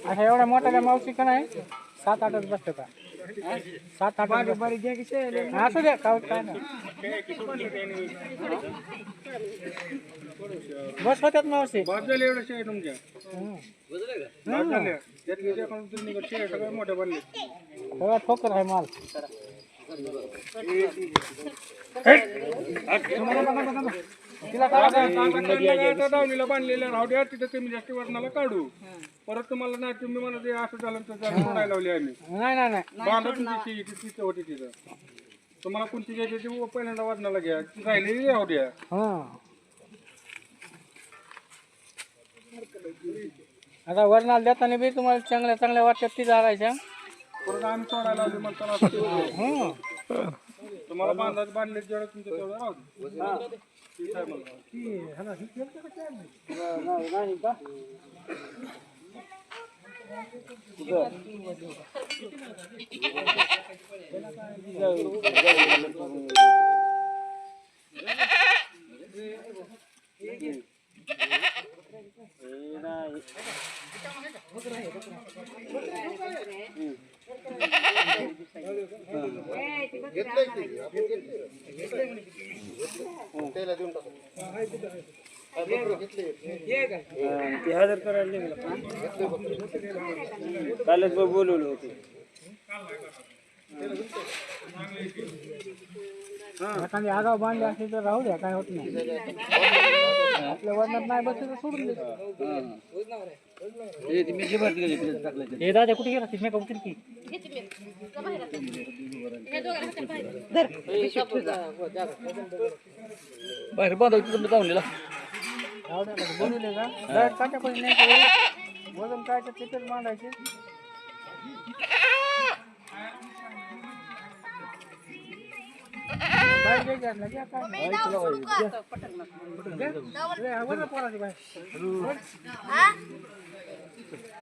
अशा एवढ्या मोठ्या मावशी का नाही 7-8च बसते का 7-8 बारीक घ्या की असू द्या काय नाही बस होत्यात मावशी सगळा ठोकर आहे माल दावणीला बांधलेल्या राहू तिथे कमी जास्त वरणाला काढू परत तुम्हाला नाही तुम्ही मला ते असं झालं तर सोडायला लावली आम्ही नाही बांधा तुमची तिथं होती तिथं तुम्हाला कोणती घ्यायची ती पहिल्यांदा वरणाला घ्या ती राहिलेली राहू द्या आता वरणाला देताना बी तुम्हाला चांगल्या वाटतात ती जागायच्या परत आम्ही सोडायला लावली म्हणताना तुम्हाला बांधले जेवढं तुमचं तेवढं राहू दे कालच बोलवलं होतं एखादी आगाव बांधली असली तर राहू द्या काय होत नाही आपल्या वरणात नाही बसले तर सोडून दे हे दादा कुठे गेला तिथे कुठे की बाहेर बांधायचं तुमच्या जाऊन बोलवले का डायरेक्ट काट्या पण नाही वजन काय तर तिथेच बांधायचे बाहेर घ्यायचं घ्या काय